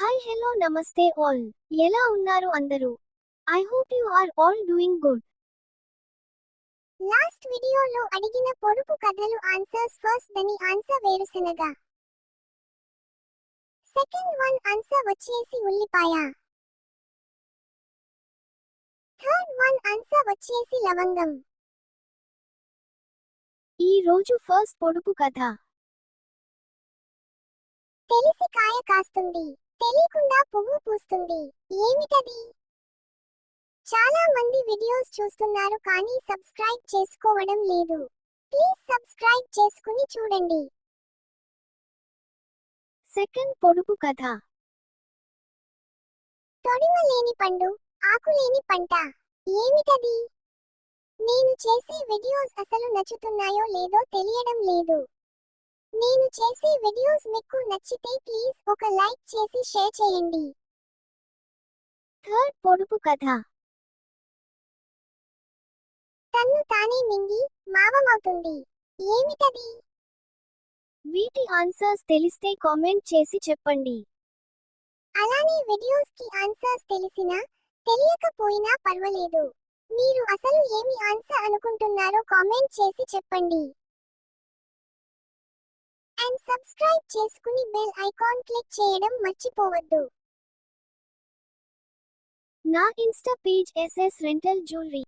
Hi hello నమస్తే all. ఎలా ఉన్నారు అందరూ? I hope you are all doing good. Last వీడియోలో అడిగిన పొడుపు కథలు ఆన్సర్స్ ఫస్ట్ దాని ఆన్సర్ వేరుశనగ. సెకండ్ వన్ ఆన్సర్ వచ్చేసి ఉల్లిపాయ. థర్డ్ వన్ ఆన్సర్ వచ్చేసి లవంగం. ఈ రోజు ఫస్ట్ పొడుపు కథ. తెలిసి కాయ కాస్తుంది, తెలియకుండా పువ్వు పూస్తుంది. ఏమిటది? చాలా మంది వీడియోస్ చూస్తున్నారు కానీ సబ్స్క్రైబ్ చేసుకోవడం లేదు. ప్లీజ్ సబ్స్క్రైబ్ చేసుకుని చూడండి. సెకండ్ పొడుపు కథ. తొడిమ లేని పండు, ఆకు లేని పంట. ఏమిటది? నేను చేసే వీడియోస్ అసలు నచ్చుతున్నాయో లేదో తెలియడం లేదు. నేను చేసే వీడియోస్ మీకు నచ్చితే ప్లీజ్ ఒక లైక్ చేసి షేర్ చేయండి. థర్డ్ పొడుపు కథ. తన్ను తానే మింగి మావమవుతుంది. ఏమిటది? వీటి ఆన్సర్స్ తెలిస్తే కామెంట్ చేసి చెప్పండి. అలానే వీడియోస్ కి ఆన్సర్స్ తెలిసినా తెలియకపోయినా పర్వాలేదు. మీరు అసలు ఏమి ఆన్సర్ అనుకుంటున్నారో కామెంట్ చేసి చెప్పండి. అండ్ సబ్స్క్రైబ్ చేసుకుని బెల్ ఐకాన్ క్లిక్ చేయడం మర్చిపోవద్దు. నా Insta page SS rental jewellery.